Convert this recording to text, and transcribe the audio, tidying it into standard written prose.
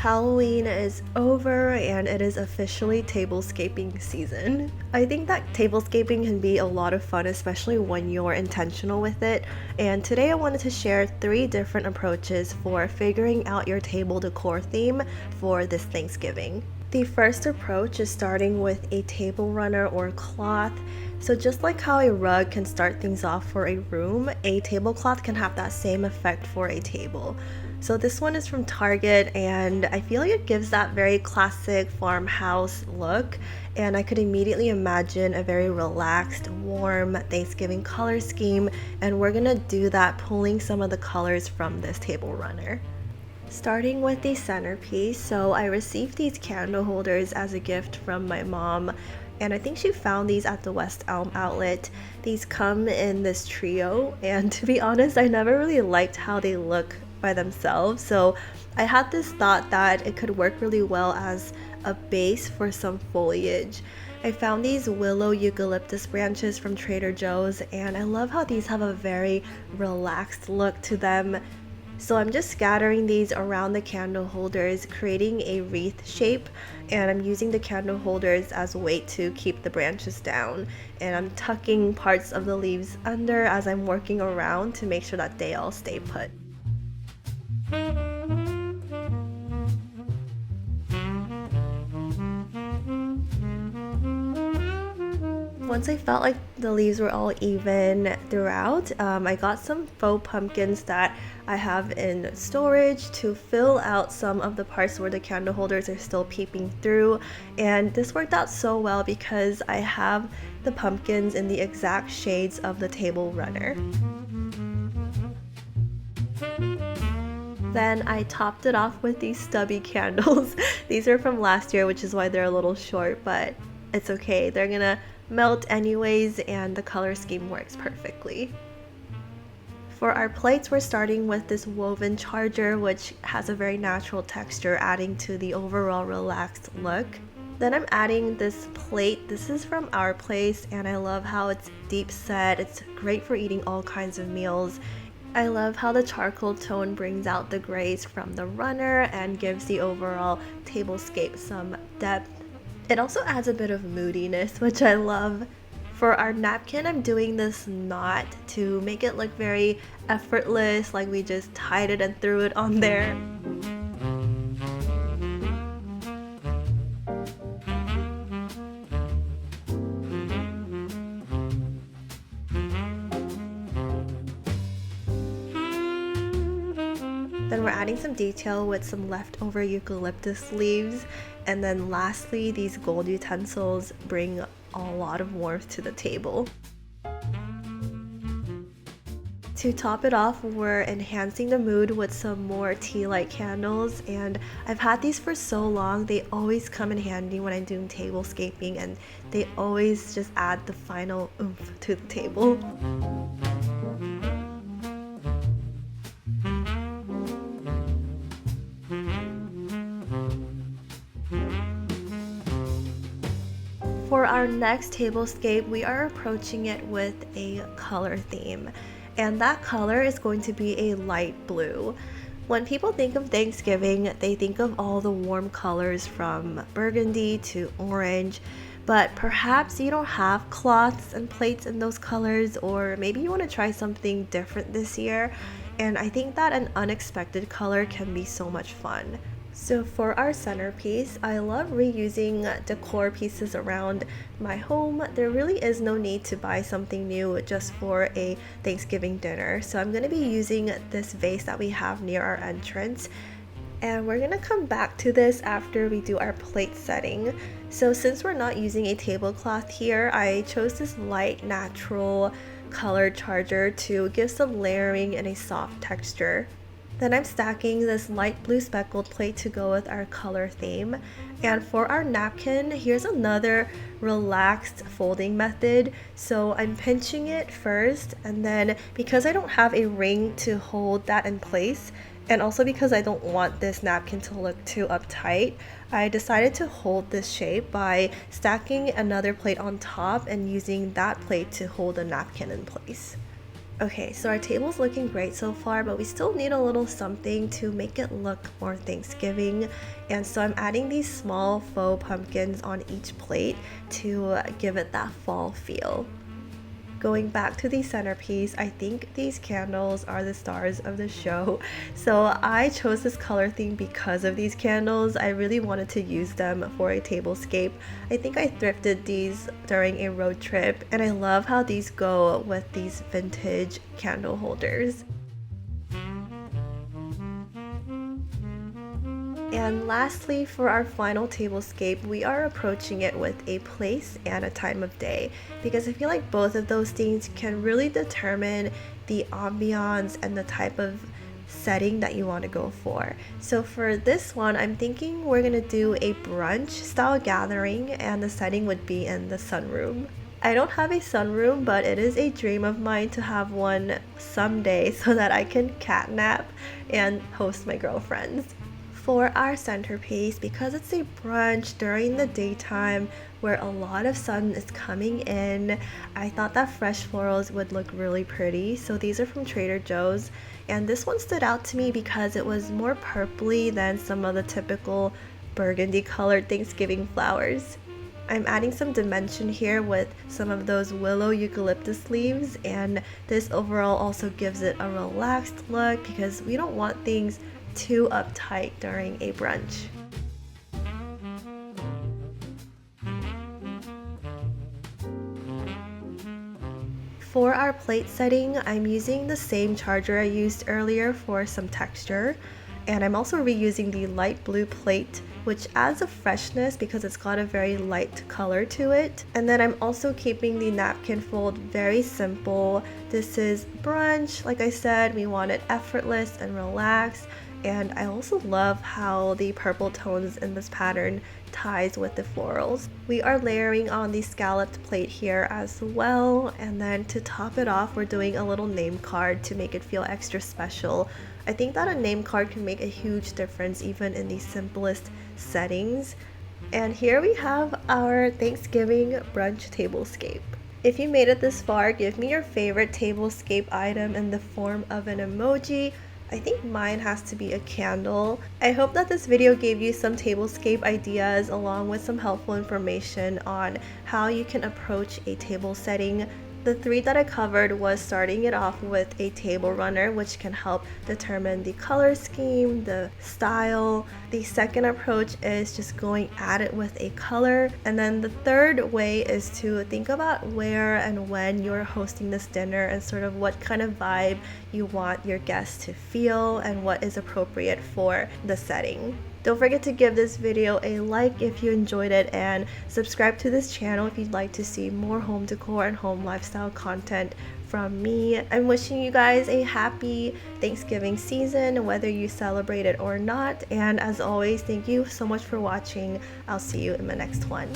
Halloween is over and it is officially tablescaping season. I think that tablescaping can be a lot of fun, especially when you're intentional with it. And today I wanted to share 3 different approaches for figuring out your table decor theme for this Thanksgiving. The first approach is starting with a table runner or cloth. So just like how a rug can start things off for a room, a tablecloth can have that same effect for a table. So this one is from Target and I feel like it gives that very classic farmhouse look, and I could immediately imagine a very relaxed, warm Thanksgiving color scheme, and we're gonna do that pulling some of the colors from this table runner. Starting with the centerpiece, so I received these candle holders as a gift from my mom, and I think she found these at the West Elm outlet. These come in this trio, and to be honest, I never really liked how they look by themselves, so I had this thought that it could work really well as a base for some foliage. I found these willow eucalyptus branches from Trader Joe's, and I love how these have a very relaxed look to them. So I'm just scattering these around the candle holders, creating a wreath shape, and I'm using the candle holders as weight to keep the branches down, and I'm tucking parts of the leaves under as I'm working around to make sure that they all stay put. Once I felt like the leaves were all even throughout, I got some faux pumpkins that I have in storage to fill out some of the parts where the candle holders are still peeping through, and this worked out so well because I have the pumpkins in the exact shades of the table runner. Then I topped it off with these stubby candles. These are from last year, which is why they're a little short, but it's okay. They're gonna melt anyways, and the color scheme works perfectly. For our plates, we're starting with this woven charger, which has a very natural texture, adding to the overall relaxed look. Then I'm adding this plate. This is from Our Place, and I love how it's deep set. It's great for eating all kinds of meals. I love how the charcoal tone brings out the grays from the runner and gives the overall tablescape some depth. It also adds a bit of moodiness, which I love. For our napkin, I'm doing this knot to make it look very effortless, like we just tied it and threw it on there. Then we're adding some detail with some leftover eucalyptus leaves, and then lastly, these gold utensils bring a lot of warmth to the table. To top it off, we're enhancing the mood with some more tea-light candles, and I've had these for so long. They always come in handy when I'm doing tablescaping, and they always just add the final oomph to the table. For our next tablescape, we are approaching it with a color theme, and that color is going to be a light blue. When people think of Thanksgiving, they think of all the warm colors from burgundy to orange, but perhaps you don't have cloths and plates in those colors, or maybe you want to try something different this year, and I think that an unexpected color can be so much fun. So for our centerpiece, I love reusing decor pieces around my home. There really is no need to buy something new just for a Thanksgiving dinner. So I'm going to be using this vase that we have near our entrance. And we're going to come back to this after we do our plate setting. So since we're not using a tablecloth here, I chose this light natural color charger to give some layering and a soft texture. Then I'm stacking this light blue speckled plate to go with our color theme. And for our napkin, here's another relaxed folding method. So I'm pinching it first, and then because I don't have a ring to hold that in place, and also because I don't want this napkin to look too uptight, I decided to hold this shape by stacking another plate on top and using that plate to hold the napkin in place. Okay, so our table's looking great so far, but we still need a little something to make it look more Thanksgiving. And so I'm adding these small faux pumpkins on each plate to give it that fall feel. Going back to the centerpiece, I think these candles are the stars of the show. So I chose this color theme because of these candles. I really wanted to use them for a tablescape. I think I thrifted these during a road trip, and I love how these go with these vintage candle holders. And lastly, for our final tablescape, we are approaching it with a place and a time of day because I feel like both of those things can really determine the ambiance and the type of setting that you want to go for. So for this one, I'm thinking we're gonna do a brunch style gathering and the setting would be in the sunroom. I don't have a sunroom, but it is a dream of mine to have one someday so that I can catnap and host my girlfriends. For our centerpiece, because it's a brunch during the daytime where a lot of sun is coming in, I thought that fresh florals would look really pretty. So these are from Trader Joe's, and this one stood out to me because it was more purpley than some of the typical burgundy colored Thanksgiving flowers. I'm adding some dimension here with some of those willow eucalyptus leaves, and this overall also gives it a relaxed look because we don't want things too uptight during a brunch. For our plate setting, I'm using the same charger I used earlier for some texture, and I'm also reusing the light blue plate, which adds a freshness because it's got a very light color to it. And then I'm also keeping the napkin fold very simple. This is brunch, like I said, we want it effortless and relaxed. And I also love how the purple tones in this pattern ties with the florals. We are layering on the scalloped plate here as well, and then to top it off we're doing a little name card to make it feel extra special. I think that a name card can make a huge difference even in the simplest settings. And here we have our Thanksgiving brunch tablescape. If you made it this far, give me your favorite tablescape item in the form of an emoji. I think mine has to be a candle. I hope that this video gave you some tablescape ideas along with some helpful information on how you can approach a table setting. The three that I covered was starting it off with a table runner, which can help determine the color scheme, the style. The second approach is just going at it with a color. And then the third way is to think about where and when you're hosting this dinner and sort of what kind of vibe you want your guests to feel and what is appropriate for the setting. Don't forget to give this video a like if you enjoyed it and subscribe to this channel if you'd like to see more home decor and home lifestyle content from me. I'm wishing you guys a happy Thanksgiving season, whether you celebrate it or not. And as always, thank you so much for watching. I'll see you in the next one.